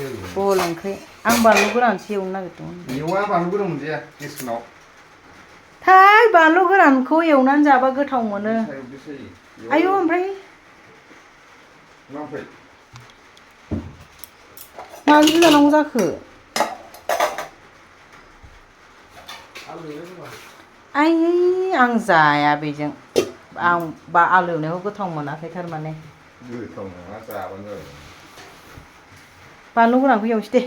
बहल ओंख्रि आं बानलु गोरानसो एवनो नागिरदोंमोन एवा बानलु गोरान मोनजाया गेसनाव थाय बानलु गोरानखौ एवनानै जाबा गोथाव मोनो आयौ ओमफ्राय माजों जानांगौ जाखो आइ आं जाया बेजों आं आलु एवनायखौ गोथाव मोनाखै थारमाने गोथाव नङा जाबानो जाबाय बानलु गोरानखौ एवनोसै दे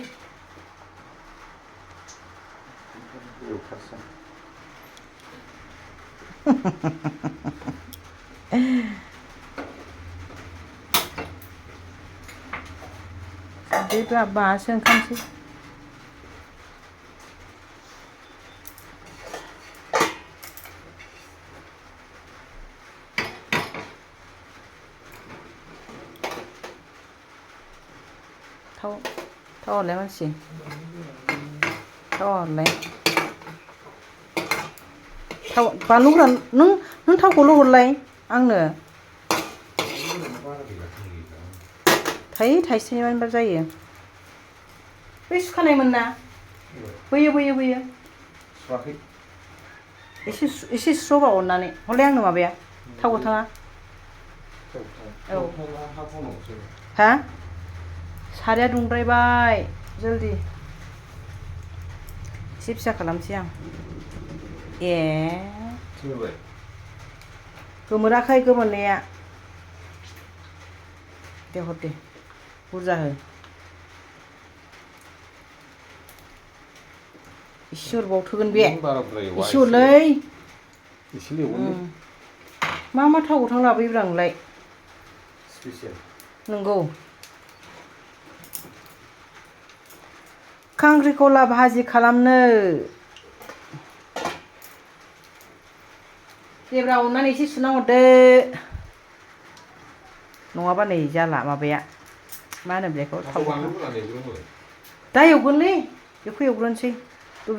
बे माबासो ओंखारसै थाव हरलाय मानसि थाव हरलाय थाव बानलु गोरान नों थावखौल' हरलाय आंनो थाइसे मानबा जायो बै सुखानायमोन ना बोयो सुवाखै एसे सुस्र'बा अननानै हरलाय आंनो माबाया थाव गोथाङा औ हा साराया दुंद्रायबाय जल्दि एसे फिसा खालामसै आं ए गोमोराखै गोमोरनाया दे हर दे बुरजा हो एसे हरबावथोगोन बे एसे हरलै मा थाव गोथां लाबोयोब्रा नोंलाय नंगौ खांख्रिखला भाजि खालामनो देब्रा अननानै एसे सुना हरदो नङाबा नै जाला माबाया मा होनो बेखौ थाव दा एवगोनलै बेखौ एवग्रोनोसै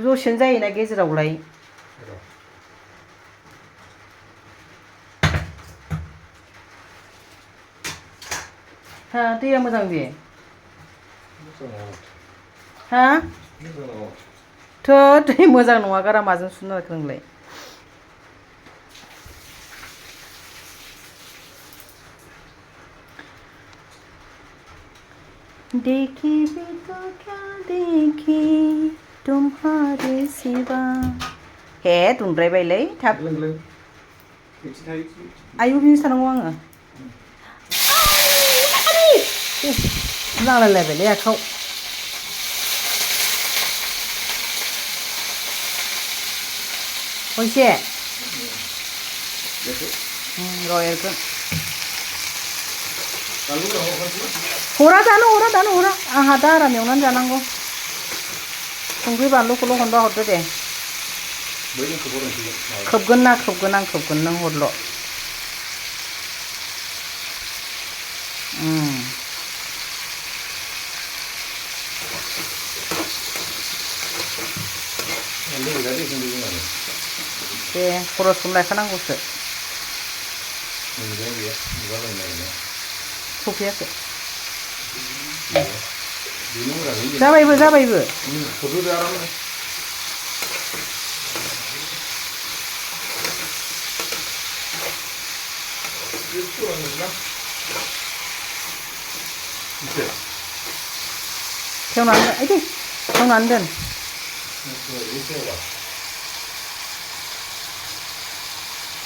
दसेनो जायोना गेजेरावलाय हा दैया मोजां बे हा थोद दै मोजां नङा गारा माजों सुनो नागिरखो नोंलाय देखी भी तो क्या देखी तुम्हारे सिवा हे दुंद्रायबायलै थाब आयु बिदिनो थानांगौ आङो नांलायलायबायलै आखाव खनसे र' एरगोन दानो हरा आंहा दा आराम एवनानै जानांगौ संख्रि बानलुखौल' हरबा हरदो दे खोबगोन आं खोबगोन नों हरल' दे खरसखौनो लायखानांगौसो सफैयाखै जाबायबो खेवनानै दोन